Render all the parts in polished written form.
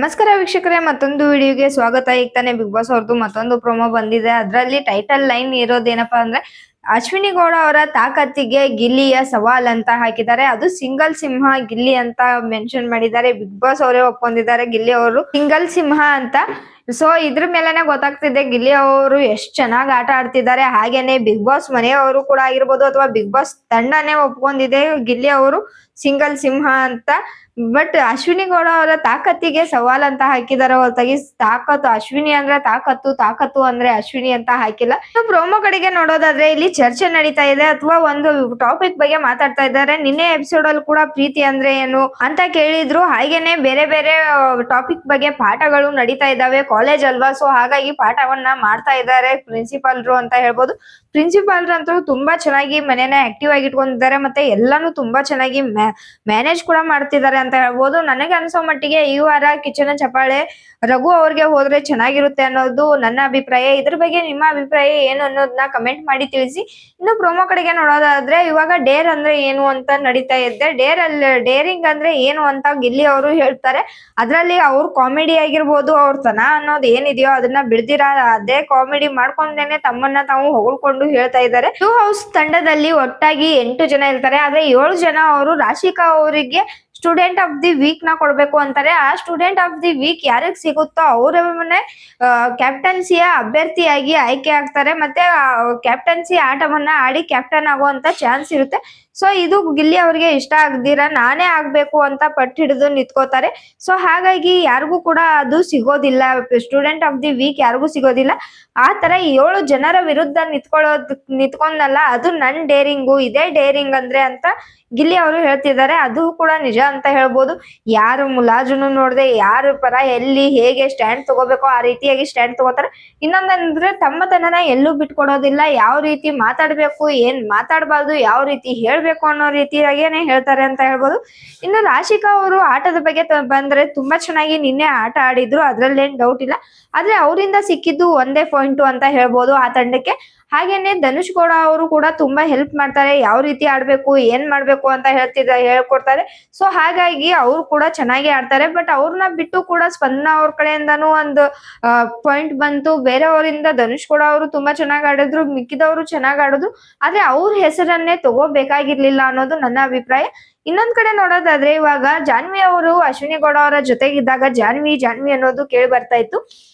ನಮಸ್ಕಾರ ವೀಕ್ಷಕರೇ, ಮತ್ತೊಂದು ವಿಡಿಯೋಗೆ ಸ್ವಾಗತ. ಈಗ ತಾನೇ ಬಿಗ್ ಬಾಸ್ ಅವ್ರದ್ದು ಮತ್ತೊಂದು ಪ್ರೊಮೋ ಬಂದಿದೆ. ಅದರಲ್ಲಿ ಟೈಟಲ್ ಲೈನ್ ಇರೋದೇನಪ್ಪಾ ಅಂದ್ರೆ, ಅಶ್ವಿನಿ ಗೌಡ ಅವರ ತಾಕತ್ತಿಗೆ ಗಿಲ್ಲಿಯ ಸವಾಲ್ ಅಂತ ಹಾಕಿದ್ದಾರೆ. ಅದು ಸಿಂಗಲ್ ಸಿಂಹ ಗಿಲ್ಲಿ ಅಂತ ಮೆನ್ಷನ್ ಮಾಡಿದ್ದಾರೆ. ಬಿಗ್ ಬಾಸ್ ಅವರೇ ಒಪ್ಕೊಂಡಿದ್ದಾರೆ ಗಿಲ್ಲಿ ಅವರು ಸಿಂಗಲ್ ಸಿಂಹ ಅಂತ. ಸೊ ಇದ್ರ ಮೇಲೆನೆ ಗೊತ್ತಾಗ್ತಿದೆ ಗಿಲ್ಲಿ ಅವರು ಎಷ್ಟ್ ಚೆನ್ನಾಗಿ ಆಟ ಆಡ್ತಿದ್ದಾರೆ. ಹಾಗೇನೆ ಬಿಗ್ ಬಾಸ್ ಮನೆಯವರು ಕೂಡ ಆಗಿರ್ಬೋದು ಅಥವಾ ಬಿಗ್ ಬಾಸ್ ತಂಡನೇ ಒಪ್ಕೊಂಡಿದೆ ಗಿಲ್ಲಿ ಅವರು ಸಿಂಗಲ್ ಸಿಂಹ ಅಂತ. ಬಟ್ ಅಶ್ವಿನಿ ಗೌಡ ಅವರ ತಾಕತ್ತಿಗೆ ಸವಾಲ್ ಅಂತ ಹಾಕಿದಾರೆ ಹೊರತಾಗಿ ತಾಕತ್ತು ಅಶ್ವಿನಿ ಅಂದ್ರೆ ತಾಕತ್ತು, ತಾಕತ್ತು ಅಂದ್ರೆ ಅಶ್ವಿನಿ ಅಂತ ಹಾಕಿಲ್ಲ. ಪ್ರೋಮೋ ಕಡೆಗೆ ನೋಡೋದಾದ್ರೆ ಇಲ್ಲಿ ಚರ್ಚೆ ನಡೀತಾ ಇದೆ ಅಥವಾ ಒಂದು ಟಾಪಿಕ್ ಬಗ್ಗೆ ಮಾತಾಡ್ತಾ ಇದ್ದಾರೆ. ನಿನ್ನೆ ಎಪಿಸೋಡ್ ಅಲ್ಲಿ ಕೂಡ ಪ್ರೀತಿ ಅಂದ್ರೆ ಏನು ಅಂತ ಕೇಳಿದ್ರು. ಹಾಗೇನೆ ಬೇರೆ ಬೇರೆ ಟಾಪಿಕ್ ಬಗ್ಗೆ ಪಾಠಗಳು ನಡೀತಾ ಇದಾವೆ. ಕಾಲೇಜ್ ಅಲ್ವಾ, ಸೊ ಹಾಗಾಗಿ ಪಾಠವನ್ನ ಮಾಡ್ತಾ ಇದ್ದಾರೆ ಪ್ರಿನ್ಸಿಪಾಲ್ರು ಅಂತ ಹೇಳ್ಬೋದು. ಪ್ರಿನ್ಸಿಪಾಲ್ರು ಅಂತೂ ತುಂಬಾ ಚೆನ್ನಾಗಿ ಮನೇನ ಆಕ್ಟಿವ್ ಆಗಿ ಇಟ್ಕೊಂಡಿದ್ದಾರೆ. ಮತ್ತೆ ಎಲ್ಲಾನು ತುಂಬಾ ಚೆನ್ನಾಗಿ ಮ್ಯಾನೇಜ್ ಕೂಡ ಮಾಡ್ತಿದ್ದಾರೆ ಅಂತ ಹೇಳ್ಬೋದು. ನನಗೆ ಅನ್ಸೋ ಮಟ್ಟಿಗೆ ಈ ವಾರ ಕಿಚನ ಚಪಾಳೆ ರಘು ಅವ್ರಿಗೆ ಹೋದ್ರೆ ಚೆನ್ನಾಗಿರುತ್ತೆ ಅನ್ನೋದು ನನ್ನ ಅಭಿಪ್ರಾಯ. ಇದ್ರ ಬಗ್ಗೆ ನಿಮ್ಮ ಅಭಿಪ್ರಾಯ ಏನು ಅನ್ನೋದನ್ನ ಕಮೆಂಟ್ ಮಾಡಿ ತಿಳಿಸಿ. ಇನ್ನು ಪ್ರೋಮೋ ಕಡೆಗೆ ನೋಡೋದಾದ್ರೆ, ಇವಾಗ ಡೇರ್ ಅಂದ್ರೆ ಏನು ಅಂತ ನಡೀತಾ ಇದ್ದೆ. ಡೇರಿಂಗ್ ಅಂದ್ರೆ ಏನು ಅಂತ ಗಿಲ್ಲಿ ಅವರು ಹೇಳ್ತಾರೆ. ಅದ್ರಲ್ಲಿ ಅವ್ರ ಕಾಮಿಡಿ ಆಗಿರ್ಬೋದು, ಅವ್ರ ತನ ಅನ್ನೋದು ಏನಿದೆಯೋ ಅದನ್ನ ಬಿಡ್ದಿರಾ ಅದೇ ಕಾಮಿಡಿ ಮಾಡ್ಕೊಂಡೇನೆ ತಮ್ಮನ್ನ ತಾವು ಹೊಗಳ್ಕೊಂಡು ಹೇಳ್ತಾ ಇದ್ದಾರೆ. ಟೂ ಹೌಸ್ ತಂಡದಲ್ಲಿ ಒಟ್ಟಾಗಿ 8 ಜನ ಇರ್ತಾರೆ. ಆದ್ರೆ 7 ಜನ ಅವರು ರಾಶಿಕಾ ಅವರಿಗೆ ಸ್ಟೂಡೆಂಟ್ ಆಫ್ ದಿ ವೀಕ್ ನ ಕೊಡ್ಬೇಕು ಅಂತಾರೆ. ಆ ಸ್ಟೂಡೆಂಟ್ ಆಫ್ ದಿ ವೀಕ್ ಯಾರಿಗ್ ಸಿಗುತ್ತೋ ಅವರನ್ನೇ ಕ್ಯಾಪ್ಟನ್ಸಿಯ ಅಭ್ಯರ್ಥಿಯಾಗಿ ಆಯ್ಕೆ ಆಗ್ತಾರೆ. ಮತ್ತೆ ಕ್ಯಾಪ್ಟನ್ಸಿ ಆಟವನ್ನ ಆಡಿ ಕ್ಯಾಪ್ಟನ್ ಆಗುವಂತ ಚಾನ್ಸ್ ಇರುತ್ತೆ. ಸೊ ಇದು ಗಿಲ್ಲಿ ಅವ್ರಿಗೆ ಇಷ್ಟ ಆಗದಿರ ನಾನೇ ಆಗ್ಬೇಕು ಅಂತ ಪಟ್ಟು ಹಿಡಿದು ನಿಂತ್ಕೋತಾರೆ. ಸೊ ಹಾಗಾಗಿ ಯಾರಿಗೂ ಕೂಡ ಅದು ಸಿಗೋದಿಲ್ಲ. ಸ್ಟೂಡೆಂಟ್ ಆಫ್ ದಿ ವೀಕ್ ಯಾರಿಗೂ ಸಿಗೋದಿಲ್ಲ. ಆ ತರ 7 ಜನರ ವಿರುದ್ಧ ನಿಂತ್ಕೊಂಡಲ್ಲ, ಅದು ನನ್ ಡೇರಿಂಗು, ಇದೇ ಡೇರಿಂಗ್ ಅಂದ್ರೆ ಅಂತ ಗಿಲ್ಲಿ ಅವರು ಹೇಳ್ತಿದ್ದಾರೆ. ಅದು ಕೂಡ ನಿಜ ಅಂತ ಹೇಳ್ಬೋದು. ಯಾರು ಮುಲಾಜುನು ನೋಡದೆ ಯಾರು ಪರ ಎಲ್ಲಿ ಹೇಗೆ ಸ್ಟ್ಯಾಂಡ್ ತಗೋಬೇಕೋ ಆ ರೀತಿಯಾಗಿ ಸ್ಟ್ಯಾಂಡ್ ತಗೋತಾರೆ. ಇನ್ನೊಂದಂದ್ರೆ ತಮ್ಮತನನ ಎಲ್ಲೂ ಬಿಟ್ಕೊಡೋದಿಲ್ಲ. ಯಾವ ರೀತಿ ಮಾತಾಡ್ಬೇಕು, ಏನ್ ಮಾತಾಡ್ಬಾರ್ದು, ಯಾವ ರೀತಿ ಹೇಳ್ಬೇಕು ಅನ್ನೋ ರೀತಿಯಾಗೇನೆ ಹೇಳ್ತಾರೆ ಅಂತ ಹೇಳ್ಬೋದು. ಇನ್ನು ರಾಶಿಕಾ ಅವರು ಆಟದ ಬಗ್ಗೆ ಬಂದ್ರೆ ತುಂಬಾ ಚೆನ್ನಾಗಿ ನಿನ್ನೆ ಆಟ ಆಡಿದ್ರು, ಅದ್ರಲ್ಲೇನ್ ಡೌಟ್ ಇಲ್ಲ. ಆದ್ರೆ ಅವರಿಂದ ಸಿಕ್ಕಿದ್ದು ಒಂದೇ ಪಾಯಿಂಟ್ ಅಂತ ಹೇಳ್ಬೋದು ಆ ತಂಡಕ್ಕೆ. ಹಾಗೇನೆ ಧನುಷ್ ಗೌಡ ಅವರು ಕೂಡ ತುಂಬಾ ಹೆಲ್ಪ್ ಮಾಡ್ತಾರೆ. ಯಾವ ರೀತಿ ಆಡ್ಬೇಕು, ಏನ್ ಮಾಡ್ಬೇಕು ಅಂತ ಹೇಳ್ಕೊಡ್ತಾರೆ. ಸೊ ಹಾಗಾಗಿ ಅವ್ರು ಕೂಡ ಚೆನ್ನಾಗಿ ಆಡ್ತಾರೆ. ಬಟ್ ಅವ್ರನ್ನ ಬಿಟ್ಟು ಕೂಡ ಸ್ಪಂದನ ಅವ್ರ ಕಡೆಯಿಂದಾನು ಒಂದು ಪಾಯಿಂಟ್ ಬಂತು. ಬೇರೆಯವರಿಂದ ಧನುಷ್ ಗೌಡ ಅವರು ತುಂಬಾ ಚೆನ್ನಾಗಿ ಆಡಿದ್ರು, ಮಿಕ್ಕಿದವರು ಚೆನ್ನಾಗಿ ಆಡಿದ್ರು. ಆದ್ರೆ ಅವ್ರ ಹೆಸರನ್ನೇ ತಗೋಬೇಕಾಗಿರ್ಲಿಲ್ಲ ಅನ್ನೋದು ನನ್ನ ಅಭಿಪ್ರಾಯ. ಇನ್ನೊಂದ್ ಕಡೆ ನೋಡೋದಾದ್ರೆ, ಇವಾಗ ಜಾನ್ವಿ ಅವರು ಅಶ್ವಿನಿ ಗೌಡ ಅವರ ಜೊತೆಗಿದ್ದಾಗ ಜಾನ್ವಿ ಅನ್ನೋದು ಕೇಳಿ ಬರ್ತಾ ಇತ್ತು.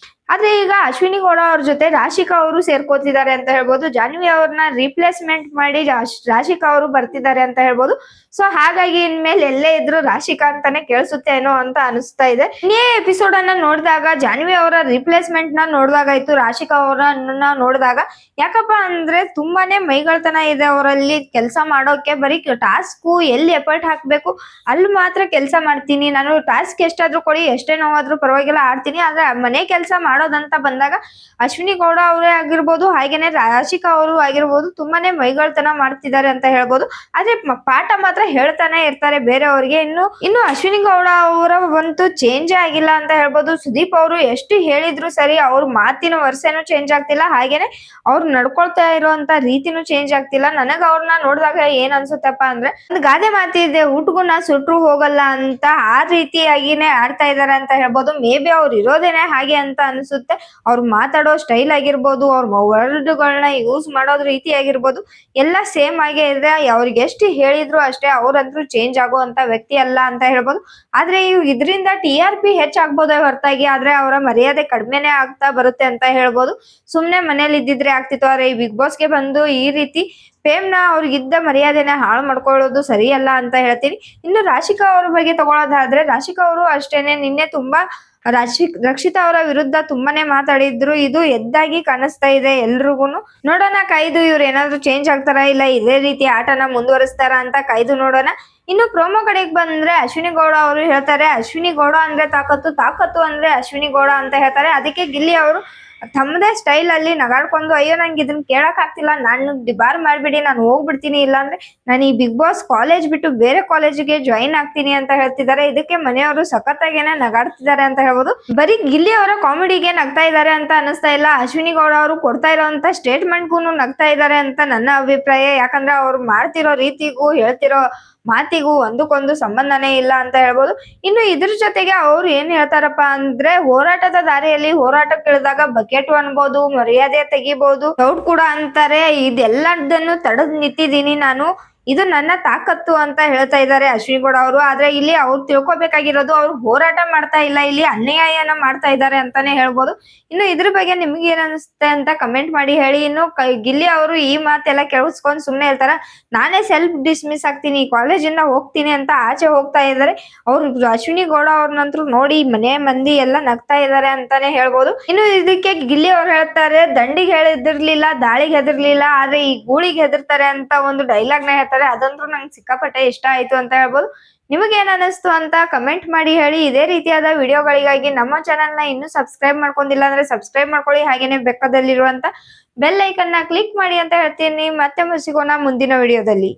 ಆದ್ರೆ ಈಗ ಅಶ್ವಿನಿ ಗೌಡ ಅವ್ರ ಜೊತೆ ರಾಶಿಕಾ ಅವರು ಸೇರ್ಕೋತಿದ್ದಾರೆ ಅಂತ ಹೇಳ್ಬೋದು. ಜಾನ್ವಿ ಅವ್ರನ್ನ ರಿಪ್ಲೇಸ್ಮೆಂಟ್ ಮಾಡಿ ರಾಶಿಕಾ ಅವರು ಬರ್ತಿದ್ದಾರೆ ಅಂತ ಹೇಳ್ಬೋದು. ಸೊ ಹಾಗಾಗಿ ಇನ್ಮೇಲೆ ಎಲ್ಲೇ ಇದ್ರು ರಾಶಿಕಾ ಅಂತಾನೆ ಕೇಳಿಸುತ್ತೆ ಏನೋ ಅಂತ ಅನಿಸ್ತಾ ಇದೆ. ಇನ್ನೇ ಎಪಿಸೋಡ್ ಅನ್ನ ನೋಡಿದಾಗ ಜಾನ್ವಿ ಅವರ ರಿಪ್ಲೇಸ್ಮೆಂಟ್ ನ ನೋಡಿದಾಗಾಯ್ತು ರಾಶಿಕಾ ಅವರನ್ನ ನೋಡಿದಾಗ. ಯಾಕಪ್ಪ ಅಂದ್ರೆ ತುಂಬಾನೇ ಮೈಗಳ್ತನ ಇದೆ ಅವರಲ್ಲಿ. ಕೆಲಸ ಮಾಡೋಕೆ ಬರೀ ಟಾಸ್ಕ್ ಎಲ್ಲಿ ಎಫರ್ಟ್ ಹಾಕ್ಬೇಕು ಅಲ್ಲಿ ಮಾತ್ರ ಕೆಲಸ ಮಾಡ್ತೀನಿ ನಾನು. ಟಾಸ್ಕ್ ಎಷ್ಟಾದ್ರೂ ಕೊಡಿ, ಎಷ್ಟೇ ನೋವಾದ್ರೂ ಪರವಾಗಿಲ್ಲ ಆಡ್ತೀನಿ. ಆದ್ರೆ ಮನೆ ಕೆಲಸ ಮಾಡೋದಂತ ಬಂದಾಗ ಅಶ್ವಿನಿ ಗೌಡ ಅವರೇ ಆಗಿರ್ಬೋದು, ಹಾಗೇನೆ ರಾಶಿಕಾ ಅವರು ಆಗಿರ್ಬೋದು, ತುಂಬಾನೇ ಮೈಗಳ್ತನ ಮಾಡ್ತಿದ್ದಾರೆ ಅಂತ ಹೇಳ್ಬೋದು. ಆದ್ರೆ ಪಾಠ ಮಾತ್ರ ಹೇಳ್ತಾನೆ ಇರ್ತಾರೆ ಬೇರೆಯವ್ರಿಗೆ. ಇನ್ನು ಅಶ್ವಿನಿ ಗೌಡ ಅವರ ಒಂದು ಚೇಂಜ್ ಆಗಿಲ್ಲ ಅಂತ ಹೇಳ್ಬೋದು. ಸುದೀಪ್ ಅವರು ಎಷ್ಟು ಹೇಳಿದ್ರು ಸರಿ, ಅವ್ರ ಮಾತಿನ ವರ್ಷನೂ ಚೇಂಜ್ ಆಗ್ತಿಲ್ಲ, ಹಾಗೇನೆ ಅವ್ರು ನಡ್ಕೊಳ್ತಾ ಇರುವಂತ ರೀತಿನೂ ಚೇಂಜ್ ಆಗ್ತಿಲ್ಲ. ನನಗ ಅವ್ರನ್ನ ನೋಡಿದಾಗ ಏನ್ ಅನ್ಸುತ್ತಪ್ಪ ಅಂದ್ರೆ, ಒಂದು ಗಾದೆ ಮಾತಿದೆ, ಊಟಗುನ ಸುಟ್ರು ಹೋಗಲ್ಲ ಅಂತ. ಆ ರೀತಿಯಾಗಿನೇ ಆಡ್ತಾ ಇದಾರೆ ಅಂತ ಹೇಳ್ಬೋದು. ಮೇ ಬಿ ಅವ್ರು ಇರೋದೇನೆ ಹಾಗೆ ಅಂತ ಅನ್ಸುತ್ತೆ. ಅವ್ರು ಮಾತಾಡೋ ಸ್ಟೈಲ್ ಆಗಿರ್ಬೋದು, ಅವ್ರ ವರ್ಡ್ಗಳನ್ನ ಯೂಸ್ ಮಾಡೋದ್ ರೀತಿ ಆಗಿರ್ಬೋದು, ಎಲ್ಲ ಸೇಮ್ ಆಗೇ ಇದೆ. ಅವ್ರಿಗೆ ಎಷ್ಟು ಹೇಳಿದ್ರು ಅಷ್ಟೇ, ಅವ್ರಂತೂ ಚೇಂಜ್ ಆಗುವಂತ ವ್ಯಕ್ತಿ ಅಲ್ಲ ಅಂತ ಹೇಳ್ಬೋದು. ಆದ್ರೆ ಇದರಿಂದ TRP ಹೆಚ್ಚಾಗ್ಬೋದೇ ಹೊರತಾಗಿ ಆದ್ರೆ ಅವರ ಮರ್ಯಾದೆ ಕಡಿಮೆನೆ ಆಗ್ತಾ ಬರುತ್ತೆ ಅಂತ ಹೇಳ್ಬೋದು. ಸುಮ್ನೆ ಮನೇಲಿ ಇದ್ದಿದ್ರೆ ಆಗ್ತಿತ್ತು. ಆದ್ರೆ ಈ ಬಿಗ್ ಬಾಸ್ಗೆ ಬಂದು ಈ ರೀತಿ ಫೇಮ್ನ ಅವ್ರಿಗಿದ್ದ ಮರ್ಯಾದೆನ ಹಾಳು ಮಾಡ್ಕೊಳ್ಳೋದು ಸರಿಯಲ್ಲ ಅಂತ ಹೇಳ್ತೀನಿ. ಇನ್ನು ರಾಶಿಕಾ ಅವ್ರ ಬಗ್ಗೆ ತಗೊಳ್ಳೋದಾದ್ರೆ, ರಾಶಿಕಾ ಅವರು ಅಷ್ಟೇನೆ ನಿನ್ನೆ ತುಂಬಾ ರಕ್ಷಿತಾ ಅವರ ವಿರುದ್ಧ ತುಂಬಾನೇ ಮಾತಾಡಿದ್ರು. ಇದು ಎದ್ದಾಗಿ ಕಾಣಿಸ್ತಾ ಇದೆ ಎಲ್ರಿಗೂನು. ನೋಡೋಣ ಕಾಯ್ದು ಇವ್ರು ಏನಾದ್ರು ಚೇಂಜ್ ಆಗ್ತಾರಾ ಇಲ್ಲ ಇದೇ ರೀತಿ ಆಟನ ಮುಂದುವರಿಸ್ತಾರ ಅಂತ ಕಾಯ್ದು ನೋಡೋಣ. ಇನ್ನು ಪ್ರೋಮೋ ಕಡೆಗೆ ಬಂದ್ರೆ ಅಶ್ವಿನಿ ಗೌಡ ಅವರು ಹೇಳ್ತಾರೆ, ಅಶ್ವಿನಿ ಗೌಡ ಅಂದ್ರೆ ತಾಕತ್ತು, ತಾಕತ್ತು ಅಂದ್ರೆ ಅಶ್ವಿನಿ ಗೌಡ ಅಂತ ಹೇಳ್ತಾರೆ. ಅದಕ್ಕೆ ಗಿಲ್ಲಿ ಅವರು ತಮ್ಮದೇ ಸ್ಟೈಲ್ ಅಲ್ಲಿ ನಗಾಡ್ಕೊಂಡು, ಅಯ್ಯೋ ನಂಗೆ ಇದನ್ನ ಕೇಳಕ್ ಆಗ್ತಿಲ್ಲ, ನಾನು ಡಿಬಾರ್ ಮಾಡ್ಬಿಡಿ, ನಾನು ಹೋಗ್ಬಿಡ್ತೀನಿ, ಇಲ್ಲಾಂದ್ರೆ ನಾನು ಈ ಬಿಗ್ ಬಾಸ್ ಕಾಲೇಜ್ ಬಿಟ್ಟು ಬೇರೆ ಕಾಲೇಜಿಗೆ ಜಾಯಿನ್ ಆಗ್ತೀನಿ ಅಂತ ಹೇಳ್ತಿದ್ದಾರೆ. ಇದಕ್ಕೆ ಮನೆಯವರು ಸಖತ್ತಾಗೇನೆ ನಗಾಡ್ತಿದ್ದಾರೆ ಅಂತ ಹೇಳ್ಬೋದು. ಬರೀ ಗಿಲ್ಲಿ ಅವರ ಕಾಮಿಡಿಗೆ ನಗ್ತಾ ಇದ್ದಾರೆ ಅಂತ ಅನಿಸ್ತಾ ಇಲ್ಲ, ಅಶ್ವಿನಿ ಗೌಡ ಅವರು ಕೊಡ್ತಾ ಇರೋಂತ ಸ್ಟೇಟ್ಮೆಂಟ್ಗೂ ನಗ್ತಾ ಇದ್ದಾರೆ ಅಂತ ನನ್ನ ಅಭಿಪ್ರಾಯ. ಯಾಕಂದ್ರೆ ಅವ್ರು ಮಾಡ್ತಿರೋ ರೀತಿಗೂ ಹೇಳ್ತಿರೋ ಮಾತಿಗೂ ಒಂದಕ್ಕೊಂದು ಸಂಬಂಧನೇ ಇಲ್ಲ ಅಂತ ಹೇಳ್ಬೋದು. ಇನ್ನು ಇದ್ರ ಜೊತೆಗೆ ಅವ್ರು ಏನ್ ಹೇಳ್ತಾರಪ್ಪ ಅಂದ್ರೆ ಹೋರಾಟದ ದಾರಿಯಲ್ಲಿ ಹೋರಾಟಕ್ಕಿಳಿದಾಗ ಬಕೆಟ್ ಅನ್ಬೋದು, ಮರ್ಯಾದೆ ತೆಗಿಬಹುದು, ಡೌಟ್ ಕೂಡ ಅಂತಾರೆ. ಇದೆಲ್ಲದನ್ನು ತಡೆದ್ ನಿಂತಿದ್ದೀನಿ ನಾನು, ಇದು ನನ್ನ ತಾಕತ್ತು ಅಂತ ಹೇಳ್ತಾ ಇದ್ದಾರೆ ಅಶ್ವಿನಿ ಗೌಡ ಅವರು. ಆದ್ರೆ ಇಲ್ಲಿ ಅವ್ರು ತಿಳ್ಕೊಬೇಕಾಗಿರೋದು ಅವ್ರು ಹೋರಾಟ ಮಾಡ್ತಾ ಇಲ್ಲ, ಇಲ್ಲಿ ಅನ್ಯಾಯನ ಮಾಡ್ತಾ ಇದ್ದಾರೆ ಅಂತಾನೆ ಹೇಳ್ಬೋದು. ಇನ್ನು ಇದ್ರ ಬಗ್ಗೆ ನಿಮ್ಗೆ ಏನ್ ಅನಿಸುತ್ತೆ ಅಂತ ಕಮೆಂಟ್ ಮಾಡಿ ಹೇಳಿ. ಇನ್ನು ಗಿಲ್ಲಿ ಅವರು ಈ ಮಾತೆಲ್ಲ ಕೇಳಿಸ್ಕೊಂಡ್ ಸುಮ್ನೆ ಹೇಳ್ತಾರ, ನಾನೇ ಸೆಲ್ಫ್ ಡಿಸ್ಮಿಸ್ ಆಗ್ತೀನಿ, ಕಾಲೇಜಿಂದ ಹೋಗ್ತೀನಿ ಅಂತ ಆಚೆ ಹೋಗ್ತಾ ಇದ್ದಾರೆ. ಅವ್ರು ಅಶ್ವಿನಿ ಗೌಡ ಅವ್ರನ್ನಂತೂ ನೋಡಿ ಮನೆ ಮಂದಿ ಎಲ್ಲ ನಗ್ತಾ ಇದ್ದಾರೆ ಅಂತಾನೆ ಹೇಳ್ಬೋದು. ಇನ್ನು ಇದಕ್ಕೆ ಗಿಲ್ಲಿ ಅವ್ರು ಹೇಳ್ತಾರೆ, ದಂಡಿಗೆ ಹೇಳಿದಿರ್ಲಿಲ್ಲ, ದಾಳಿಗೆ ಹೆದರ್ಲಿಲ್ಲ, ಆದ್ರೆ ಈ ಗೂಳಿಗೆ ಹೆದರ್ತಾರೆ ಅಂತ ಒಂದು ಡೈಲಾಗ್ ನ ಹೇಳ್ತಾರೆ. ಅದಂತೂ ನಂಗೆ ಸಿಕ್ಕಾಪಟ್ಟೆ ಇಷ್ಟ ಆಯ್ತು ಅಂತ ಹೇಳ್ಬೋದು. ನಿಮಗೆ ಏನ್ ಅನಿಸ್ತು ಅಂತ ಕಮೆಂಟ್ ಮಾಡಿ ಹೇಳಿ. ಇದೇ ರೀತಿಯಾದ ವಿಡಿಯೋಗಳಿಗಾಗಿ ನಮ್ಮ ಚಾನೆಲ್ ನ ಇನ್ನೂ ಸಬ್ಸ್ಕ್ರೈಬ್ ಮಾಡ್ಕೊಂಡಿಲ್ಲ ಅಂದ್ರೆ ಸಬ್ಸ್ಕ್ರೈಬ್ ಮಾಡ್ಕೊಳ್ಳಿ. ಹಾಗೇನೆ ಬೆಕ್ಕದಲ್ಲಿರುವಂತ ಬೆಲ್ ಐಕನ್ ನ ಕ್ಲಿಕ್ ಮಾಡಿ ಅಂತ ಹೇಳ್ತೀನಿ. ಮತ್ತೆ ಸಿಗೋಣ ಮುಂದಿನ ವಿಡಿಯೋದಲ್ಲಿ.